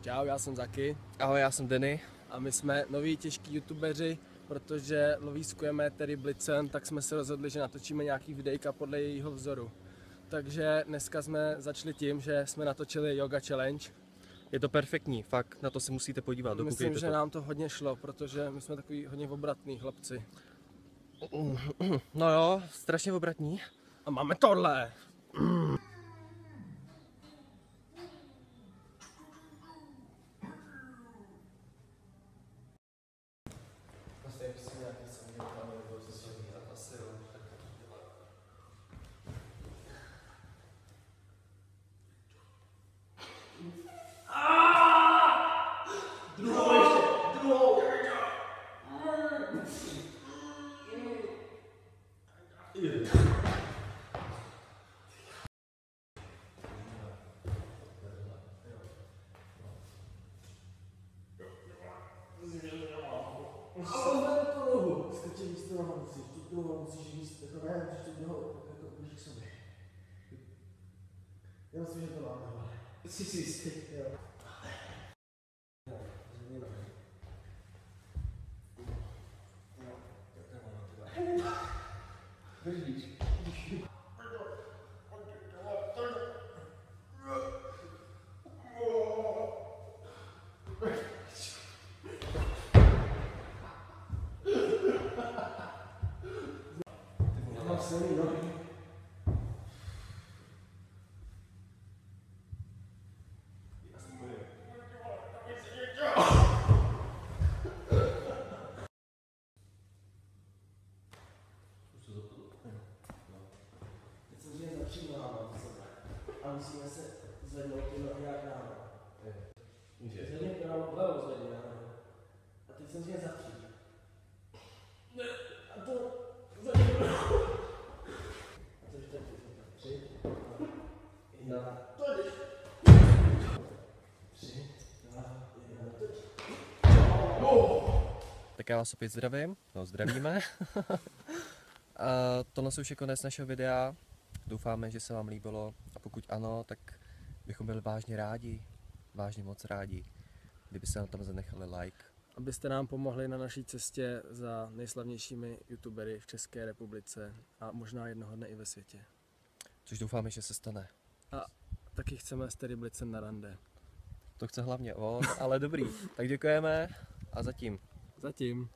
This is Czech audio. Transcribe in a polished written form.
Čau, já jsem Zaky. Ahoj, já jsem Denny. A my jsme noví těžký youtubeři, protože lovískujeme Terry Blitzen, tak jsme se rozhodli, že natočíme nějaký videjka podle jejího vzoru. Takže dneska jsme začali tím, že jsme natočili Yoga Challenge. Je to perfektní, fakt, na to si musíte podívat, Myslím, že to. nám to hodně šlo, protože my jsme takový hodně obratný chlapci. No jo, strašně obratní. A máme tohle! Já myslím, že to mám. Jsi si jistý, jo. Držíš. Já mám silný nohy. Teď samozřejmě začínáme a musíme se zvednout ty nohy jak ráno. Zvedně ráno, levo zvedně ráno. A teď samozřejmě zapřít. A to zvedně ráno. A to ještě tak 3, 1, to jdeš. 3, 2, 1, teď. Tak já vás opět zdravím, no zdravíme. A tohle už je konec našeho videa. Doufáme, že se vám líbilo a pokud ano, tak bychom byli vážně rádi, vážně moc rádi, kdybyste nám tam zanechali like. Abyste nám pomohli na naší cestě za nejslavnějšími youtubery v České republice a možná jednoho dne i ve světě. Což doufáme, že se stane. A taky chceme s Terry Blitzen na rande. To chce hlavně on, ale dobrý. Tak děkujeme a zatím. Zatím.